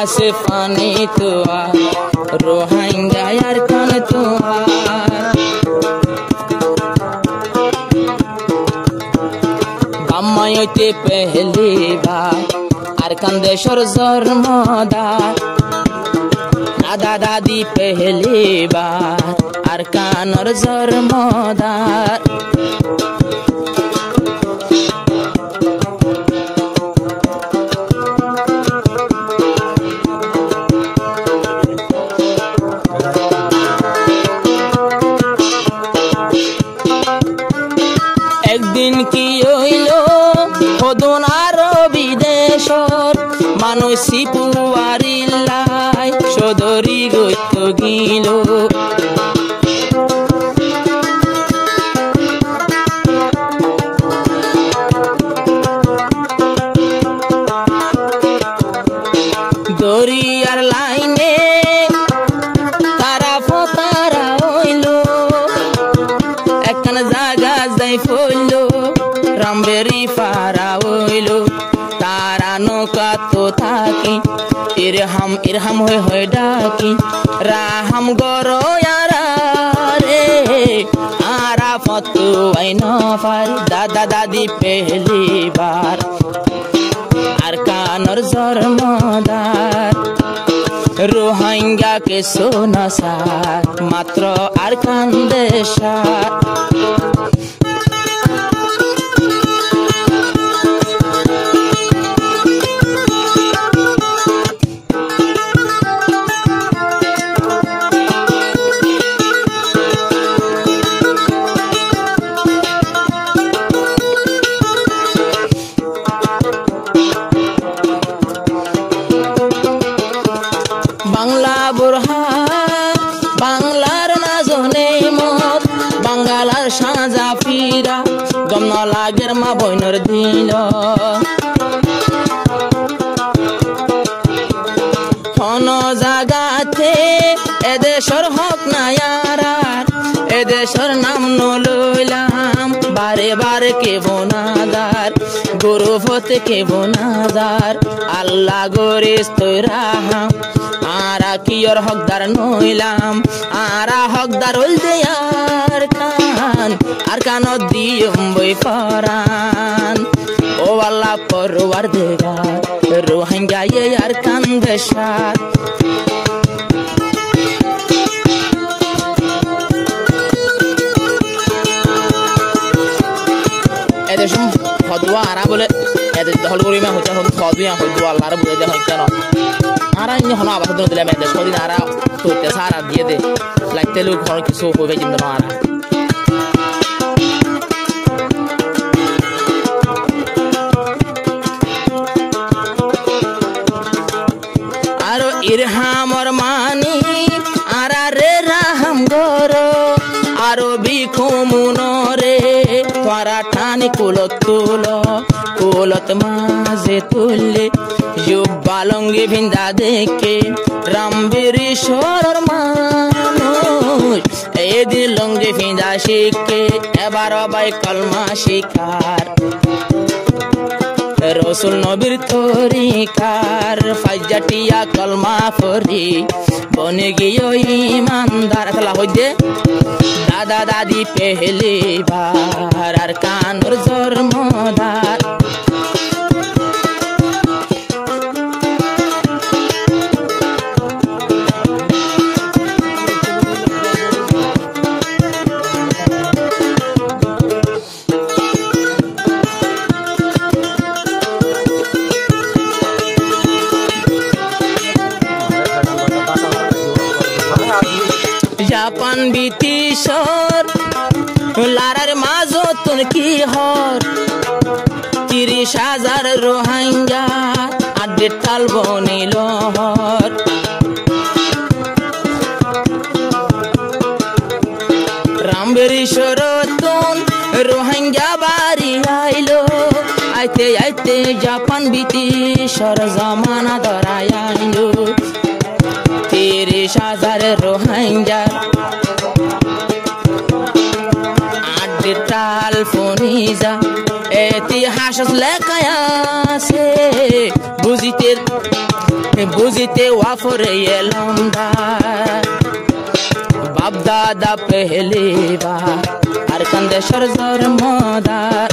से फानी तुआ रोहिंग्या यार कान तुआ बाम्मायोते पहली बार आरकान देशर जन्मदार दादा दादी पहली बार आरकानर जन्मदार একদিন কি হইল হদনার বিদেশর মানুষ সিপুয়ারিল্লাই সদরি গইত গিল দরিয়ার লাইনে তারা ফতারা হইল একখান জায়গা যাই ফইল রামবেরি ফারা হইল তারা নৌকা তো থাকি ইরহাম হয়ে ডাকি রাহাম গরয়ারা রে আরা ফতু আইন ফার দাদা দাদি পেহলি বার আরকানর জন্মদার রোহিঙ্গা কে সোনাসার মাত্র আরকান দেশার বাংলা বুরহান বাংলার নাজনে মত বাঙ্গালার সাজা ফিরা গম ন লাগের মা বইনর দিল কোন জাগাতে এদেশর হক নায়ারার এদেশর নাম নলইলাম বারে বারে কে বোনাদার গুরুফতে কে বোনাদার আল্লাহ গরিস তৈরাহাম আরা কিয়র হকদার নইলাম আরা হকদার হইল দে আর কান দিয়ম বই ফরান ও আল্লাহ পরওয়ারদিগার রোহিঙ্গা আর কান দেশার এদেশম ফদুয়া আরা বলে এদের দখল করিমা হইতা ফদুয়া হইদুয়া আল্লাহর বলে দে হইতা না আরা ইনি হনো আবার দিলে মেয়েদের সদিন আরা তোতে সারা দিয়ে দে লাগতে লোক ঘর কিছু হইবে কিন্তু না আরা আরো ইরহামর মানি আরা রে রাহাম গরো আরো বিখুমুনরে তোরা ঠানি কুলত মাঝে তুললে বালঙ্গি ভিন্দা দেখে রামবেরি সরর মানুষ এদিন লঙ্গি ভিন্দা শিখে এবার বাই কলমা শিখার রসুল নবীর তরিকার ফাইজাটিয়া কলমা ফরি বনে গিয়ে ইমানদার খেলা হইতে দাদা দাদি পেহলি বার আর কানুর জন্মদার জাপান ব্রিটিশর লারার মাজতুন কি হর 30,000 রোহিঙ্গা আড্ডে টাল বনিল হর রামবেরি শরতুন রোহিঙ্গা বাড়ি আইলো আইতে আইতে জাপান ব্রিটিশর জামানা ধরাই আইলো 30,000 রোহিঙ্গা আড্ডে টাল ফনিজা ইতিহাস লেখায় আছে বুঝিতে বুঝিতে ওয়াফরে এলাম বাপ দাদা পেহলি বার আর কান্দে সরজর মদার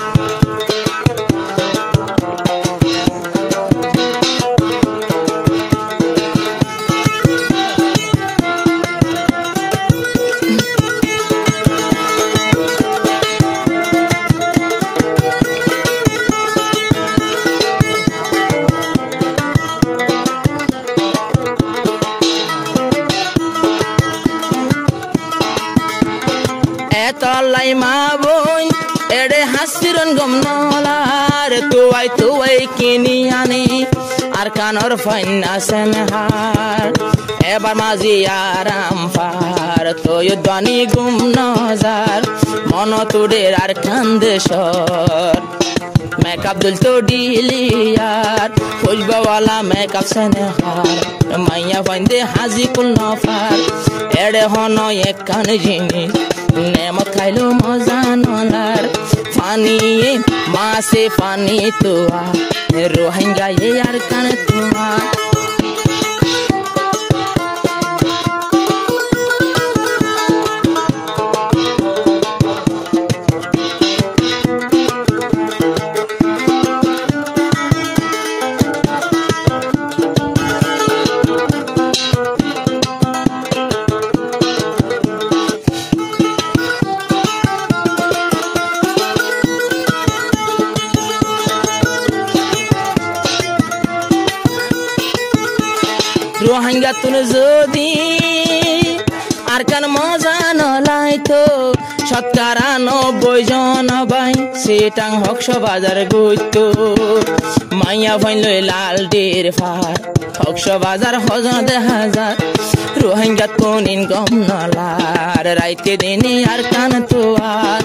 তলাই মা বোন এড়ে হাসিরন গম নলার তুয়াই কিনি আনি আর কানর ফাইনা সেনহার এবার মাঝি আরাম পার তুই দানি গুম নজার মন তুডের আর কান্দেশর মেকআপ দুল তো ডিলিয়ার খুশবাওয়ালা মেকআপ সেনহার মাইয়া ফাইন্দে হাজি কুল নফার এড়ে হন এক কান জিনিস নেমত খাইলো মজা নলার ফানি মাসে ফানি তোয়া রোহিঙ্গা আর কান তোয়া রোহিঙ্গা তুন যদি আর কান মজা নলাইতো সৎকারা 90 জন বাই সেটাং হকশ বাজার গইতো মাইয়া ফাইল লাল ডের ফার হকশ বাজার হজন হাজার রোহিঙ্গা তুন ইনকম নলার রাইতে দিনে আর কান তোয়ার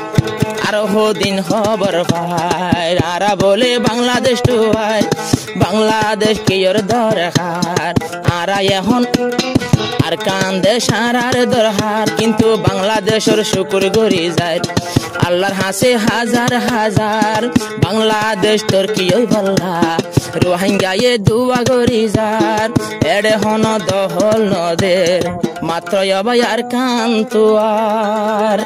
আর দিন খবর পাই আরা বলে বাংলাদেশ টুয়াই বাংলাদেশ কে ওর দরকার আরা এখন আর কান্দে সারার দরকার কিন্তু বাংলাদেশের শুকুর গরি যায় আল্লাহর হাসে হাজার হাজার বাংলাদেশ তোর কি ওই বল্লা রোহিঙ্গায়ে দুয়া গরি যার এড়ে হন দহল নদের মাত্র আর কান তোয়ার